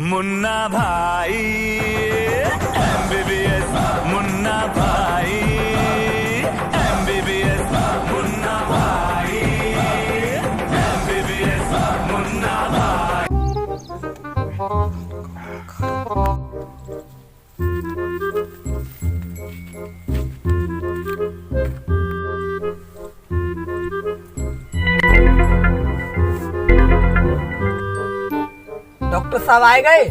मुन्ना भाई MBBS मुन्ना भाई MBBS Munna भाई MBBS मुन्ना भाई। डॉक्टर साहब आए गए?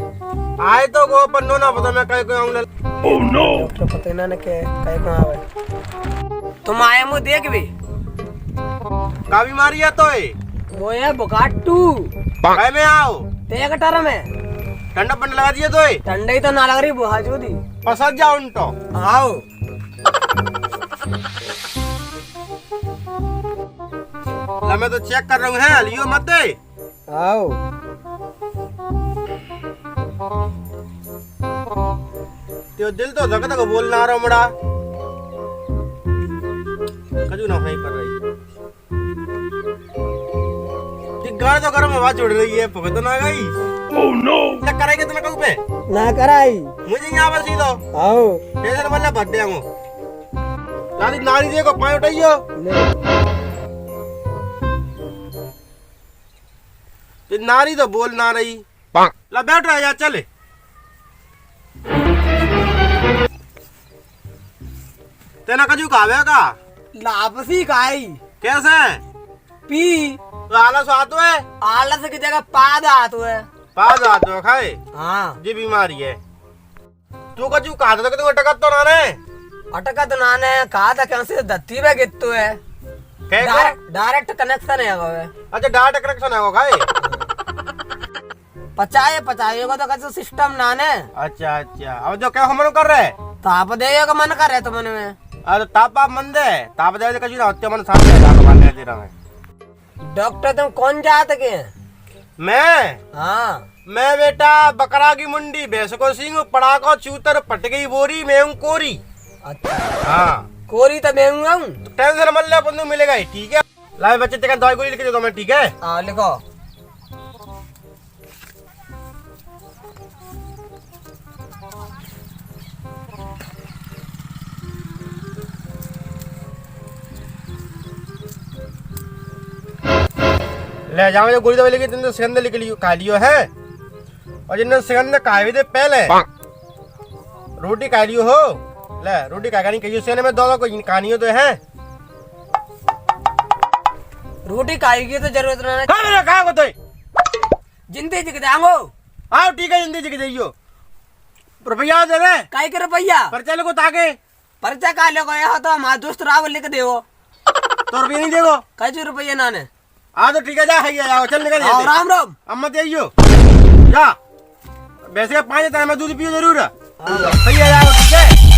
आए तो गो पर नो ना पता मैं कहीं आऊंगा। ओह नो डॉक्टर पता ना के कहीं कहाँ आवे। तुम आए मुझे देख भी का बीमारी है तो वो है बुखाटू कहीं में आओ ते कटार में ठंडा पन लगा दिए तो ठंडा ही तो ना लग रही बुहाजू दी पसंद जाओ उनको आओ ला मैं तो चेक कर रहा हूँ है लियो मत दे आओ त्यो दिल तो धक धक बोल ना रहा मड़ा कजू ना भाई पर रही गाड़ी तो गरम आवाज उड़ रही है पकड़ तो ना गई। ओह नो चेक कराएंगे तुम्हें कहूँ पे ना कराई मुझे यहाँ पर सीधो आओ टेंशन वाला भर दे दादी नारी देखो पाए उठाइयो नारी तो बोल ना रही ला बैठ रहा यार चले तेना कजू खावे का लापसी खाई कैसे पी तो आलस आतो है आलस की जगह पाद आतो है पाद आतो है खाए हाँ जी बीमारी है तू कजू खा तो तू अटकत तो ना ने अटकत नाने कहा था कैसे धत्ती में गिरतो है डायरेक्ट कनेक्शन है वो अच्छा डायरेक्ट कनेक्शन है वो खाए पचाए को तो कैसे सिस्टम नाने अच्छा अच्छा अब जो क्या हम कर रहे ताप दे का मन कर रहे तो मन में अरे ताप आप मन दे ताप दे कजू ना होते मन साथ में जाकर बांध दे रहा है। डॉक्टर तुम कौन जात के मैं हाँ मैं बेटा बकरा की मुंडी भैंस को सिंह पड़ा को चूतर पट गई बोरी मैं हूँ कोरी। अच्छा हाँ कोरी तो मैं हूँ टेंशन मत ले बंधु मिलेगा ही ठीक है लाए बच्चे तेरा दवाई गोली लिख दे दो मैं ठीक है हाँ लिखो ले जाओ जो गोली दवाई लेके तुमने सेकंड लिख लियो खा लियो है और जिन्होंने सेकंड खा भी दे पहले रोटी खा लियो हो ले रोटी खा नहीं कहियो सेने में दो कोई कहानियों तो है रोटी खाएगी तो जरूरत ना हाँ मेरा कहा को तो जिंदगी जिक जाओ आओ ठीक है जिंदगी जग जाइयो रुपया दे दे काई कर रुपया पर्चा को ताके पर्चा का लो गया तो हमारा दोस्त राव लिख देवो तो रुपया नहीं देगो कई रुपये नाने हाँ तो ठीक है जा है जाओ चल निकल आओ राम राम अम्मा जाइयो जा वैसे 5 टाइम में दूध पियो जरूर है सही है जाओ ठीक है।